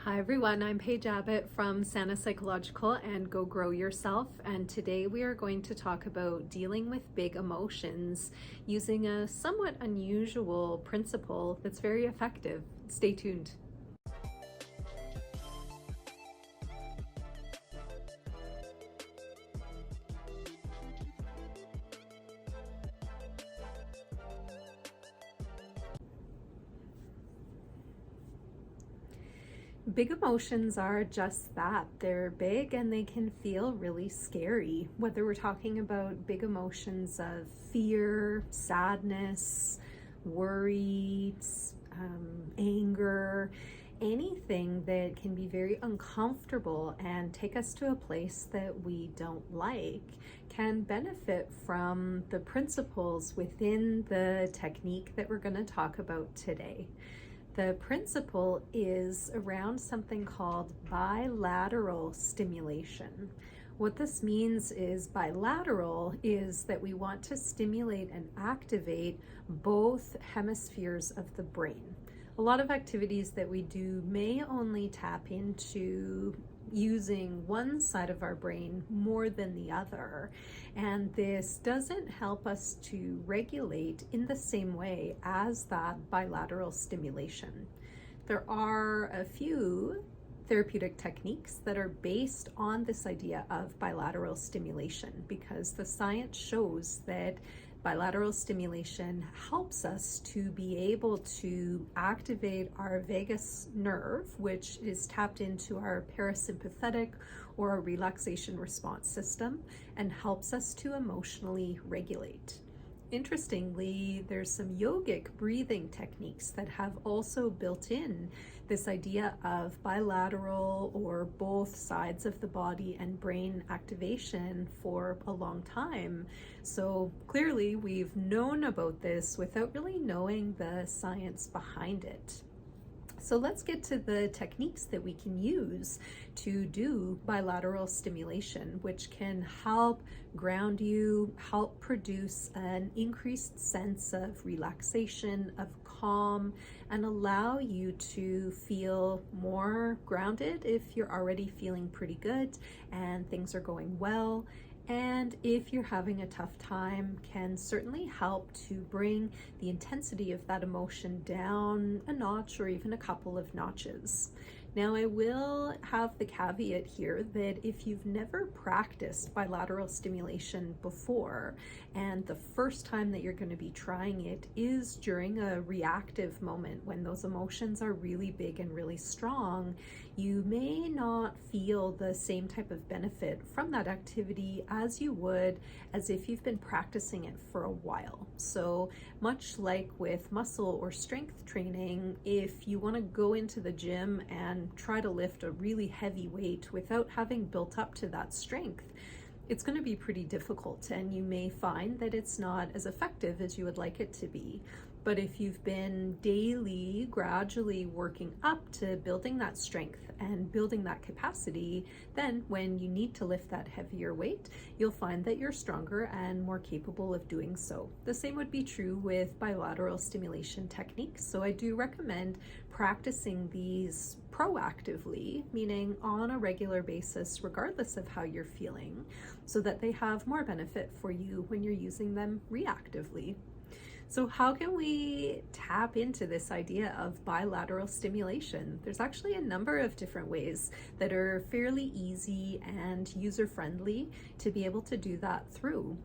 Hi everyone, I'm Paige Abbott from Sana Psychological and Go Grow Yourself, and today we are going to talk about dealing with big emotions using a somewhat unusual principle that's very effective. Stay tuned. Big emotions are just that. They're big and they can feel really scary. Whether we're talking about big emotions of fear, sadness, worry, anger, anything that can be very uncomfortable and take us to a place that we don't like can benefit from the principles within the technique that we're going to talk about today. The principle is around something called bilateral stimulation. What this means is bilateral is that we want to stimulate and activate both hemispheres of the brain. A lot of activities that we do may only tap into using one side of our brain more than the other, and this doesn't help us to regulate in the same way as that bilateral stimulation. There are a few therapeutic techniques that are based on this idea of bilateral stimulation because the science shows that bilateral stimulation helps us to be able to activate our vagus nerve, which is tapped into our parasympathetic or our relaxation response system, and helps us to emotionally regulate. Interestingly, there's some yogic breathing techniques that have also built in this idea of bilateral or both sides of the body and brain activation for a long time. So clearly we've known about this without really knowing the science behind it. So let's get to the techniques that we can use to do bilateral stimulation, which can help ground you, help produce an increased sense of relaxation, of calm, and allow you to feel more grounded if you're already feeling pretty good and things are going well. And if you're having a tough time, can certainly help to bring the intensity of that emotion down a notch or even a couple of notches. Now, I will have the caveat here that if you've never practiced bilateral stimulation before, and the first time that you're going to be trying it is during a reactive moment when those emotions are really big and really strong, you may not feel the same type of benefit from that activity as you would as if you've been practicing it for a while. So much like with muscle or strength training, if you want to go into the gym and try to lift a really heavy weight without having built up to that strength, it's going to be pretty difficult, and you may find that it's not as effective as you would like it to be. But if you've been daily, gradually working up to building that strength and building that capacity, then when you need to lift that heavier weight, you'll find that you're stronger and more capable of doing so. The same would be true with bilateral stimulation techniques. So I do recommend practicing these proactively, meaning on a regular basis, regardless of how you're feeling, so that they have more benefit for you when you're using them reactively. So how can we tap into this idea of bilateral stimulation? There's actually a number of different ways that are fairly easy and user-friendly to be able to do that through.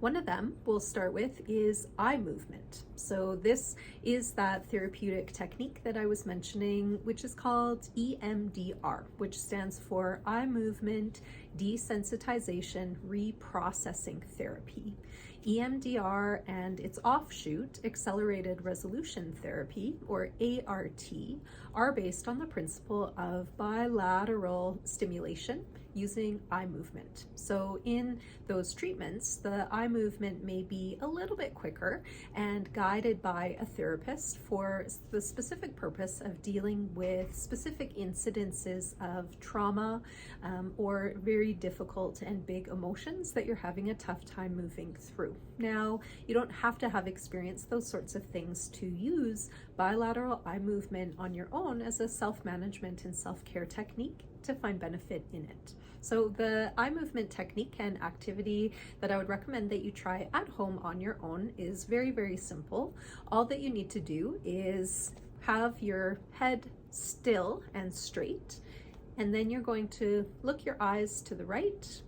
One of them we'll start with is eye movement. So this is that therapeutic technique that I was mentioning, which is called EMDR, which stands for eye movement desensitization reprocessing therapy. EMDR and its offshoot, accelerated resolution therapy, or ART, are based on the principle of bilateral stimulation using eye movement. So in those treatments, the eye movement may be a little bit quicker and guided by a therapist for the specific purpose of dealing with specific incidences of trauma or very difficult and big emotions that you're having a tough time moving through. Now, you don't have to have experienced those sorts of things to use bilateral eye movement on your own as a self-management and self-care technique to find benefit in it. So the eye movement technique and activity that I would recommend that you try at home on your own is very, very simple. All that you need to do is have your head still and straight, and then you're going to look your eyes to the right.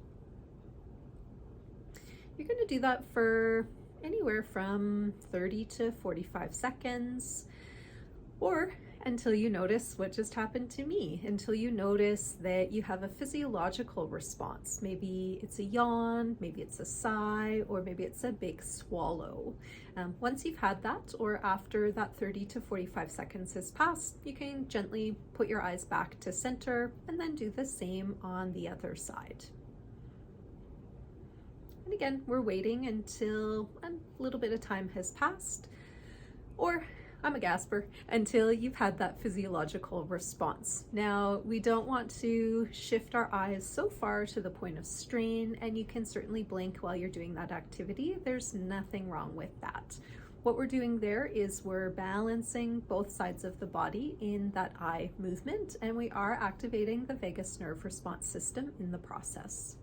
You're going to do that for anywhere from 30 to 45 seconds, or until you notice what just happened to me, until you notice that you have a physiological response. Maybe it's a yawn, maybe it's a sigh, or maybe it's a big swallow. Once you've had that, or after that 30 to 45 seconds has passed, you can gently put your eyes back to center and then do the same on the other side. And again, we're waiting until a little bit of time has passed, or I'm a gasper, until you've had that physiological response. Now, we don't want to shift our eyes so far to the point of strain, and you can certainly blink while you're doing that activity. There's nothing wrong with that. What we're doing there is we're balancing both sides of the body in that eye movement, and we are activating the vagus nerve response system in the process.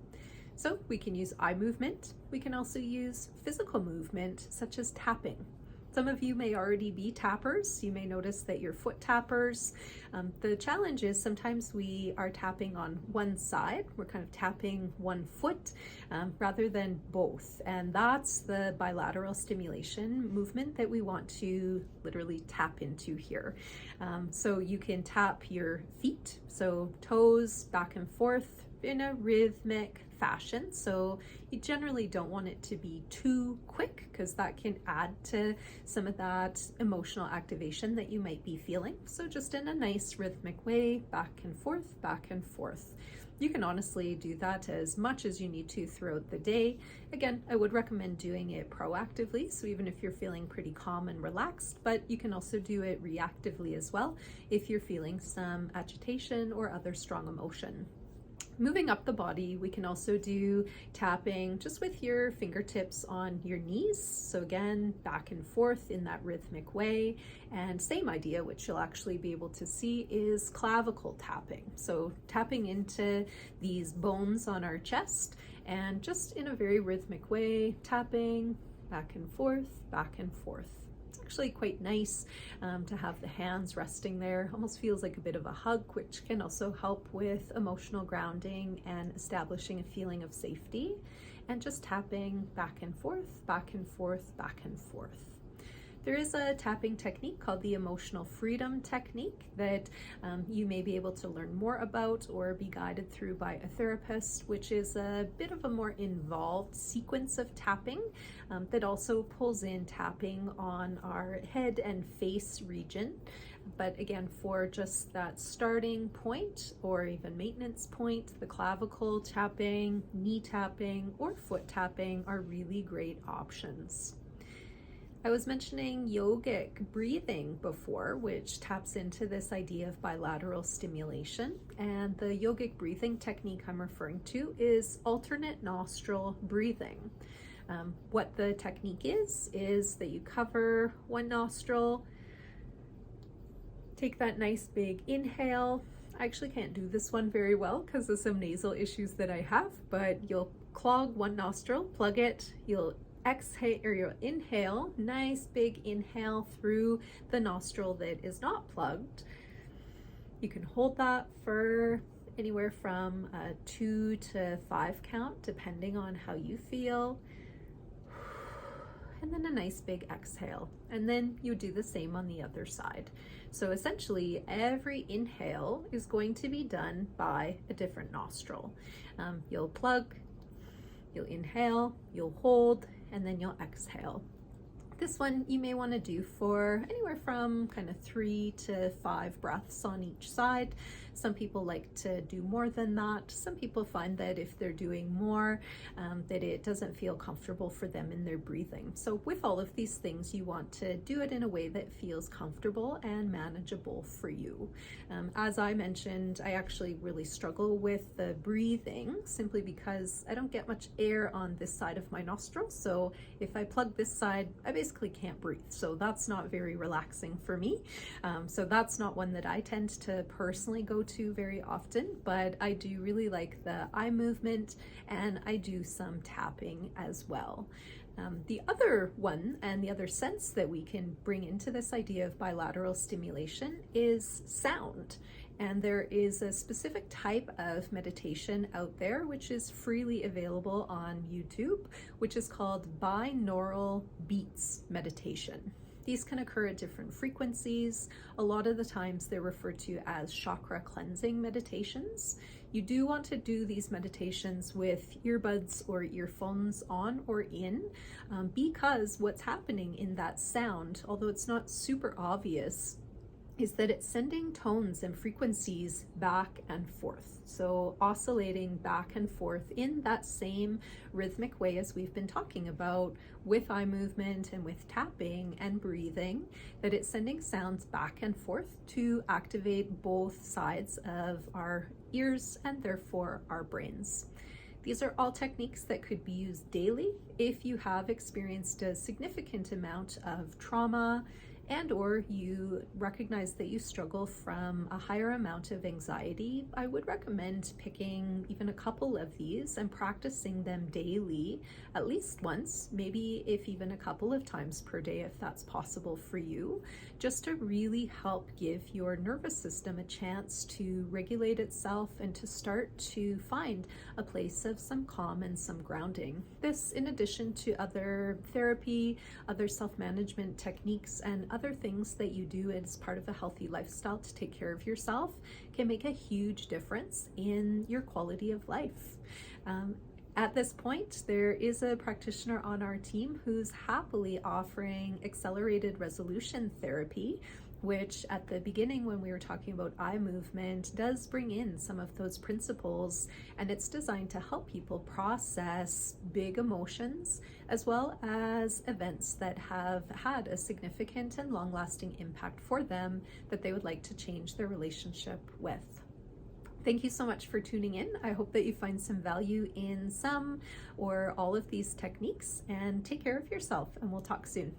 So we can use eye movement. We can also use physical movement, such as tapping. Some of you may already be tappers. You may notice that you're foot tappers. The challenge is sometimes we are tapping on one side. We're kind of tapping one foot rather than both. And that's the bilateral stimulation movement that we want to literally tap into here. So you can tap your feet, so toes back and forth in a rhythmic fashion. So you generally don't want it to be too quick, because that can add to some of that emotional activation that you might be feeling. So just in a nice rhythmic way, back and forth, back and forth. You can honestly do that as much as you need to throughout the day. Again, I would recommend doing it proactively, so even if you're feeling pretty calm and relaxed, but you can also do it reactively as well if you're feeling some agitation or other strong emotion. Moving up the body, we can also do tapping just with your fingertips on your knees. So again, back and forth in that rhythmic way. And same idea, which you'll actually be able to see, is clavicle tapping. So tapping into these bones on our chest and just in a very rhythmic way, tapping back and forth, back and forth. Actually quite nice to have the hands resting there. Almost feels like a bit of a hug, which can also help with emotional grounding and establishing a feeling of safety, and just tapping back and forth, back and forth, back and forth. There is a tapping technique called the emotional freedom technique that you may be able to learn more about or be guided through by a therapist, which is a bit of a more involved sequence of tapping that also pulls in tapping on our head and face region. But again, for just that starting point or even maintenance point, the clavicle tapping, knee tapping, or foot tapping are really great options. I was mentioning yogic breathing before, which taps into this idea of bilateral stimulation. And the yogic breathing technique I'm referring to is alternate nostril breathing. What the technique is that you cover one nostril, take that nice big inhale. I actually can't do this one very well because of some nasal issues that I have, but you'll clog one nostril, plug it, you'll exhale or you'll inhale, nice big inhale through the nostril that is not plugged. You can hold that for anywhere from a 2 to 5 count, depending on how you feel. And then a nice big exhale. And then you do the same on the other side. So essentially, every inhale is going to be done by a different nostril. You'll plug, you'll inhale, you'll hold, and then you'll exhale. This one you may want to do for anywhere from kind of 3 to 5 breaths on each side. Some people like to do more than that. Some people find that if they're doing more, that it doesn't feel comfortable for them in their breathing. So with all of these things, you want to do it in a way that feels comfortable and manageable for you. As I mentioned, I actually really struggle with the breathing simply because I don't get much air on this side of my nostril. So if I plug this side, I basically can't breathe. So that's not very relaxing for me. So that's not one that I tend to personally go to very often, but I do really like the eye movement, and I do some tapping as well. The other one and the other sense that we can bring into this idea of bilateral stimulation is sound. And there is a specific type of meditation out there which is freely available on YouTube, which is called binaural beats meditation. These can occur at different frequencies. A lot of the times they're referred to as chakra cleansing meditations. You do want to do these meditations with earbuds or earphones on or in, because what's happening in that sound, although it's not super obvious, is that it's sending tones and frequencies back and forth. So oscillating back and forth in that same rhythmic way as we've been talking about with eye movement and with tapping and breathing, that it's sending sounds back and forth to activate both sides of our ears and therefore our brains. These are all techniques that could be used daily if you have experienced a significant amount of trauma, and or you recognize that you struggle from a higher amount of anxiety. I would recommend picking even a couple of these and practicing them daily, at least once, maybe if even a couple of times per day if that's possible for you, just to really help give your nervous system a chance to regulate itself and to start to find a place of some calm and some grounding. This, in addition to other therapy, other self-management techniques, and other things that you do as part of a healthy lifestyle to take care of yourself, can make a huge difference in your quality of life. At this point, there is a practitioner on our team who's happily offering accelerated resolution therapy, which at the beginning when we were talking about eye movement does bring in some of those principles, and it's designed to help people process big emotions as well as events that have had a significant and long-lasting impact for them that they would like to change their relationship with. Thank you so much for tuning in. I hope that you find some value in some or all of these techniques, and take care of yourself, and we'll talk soon.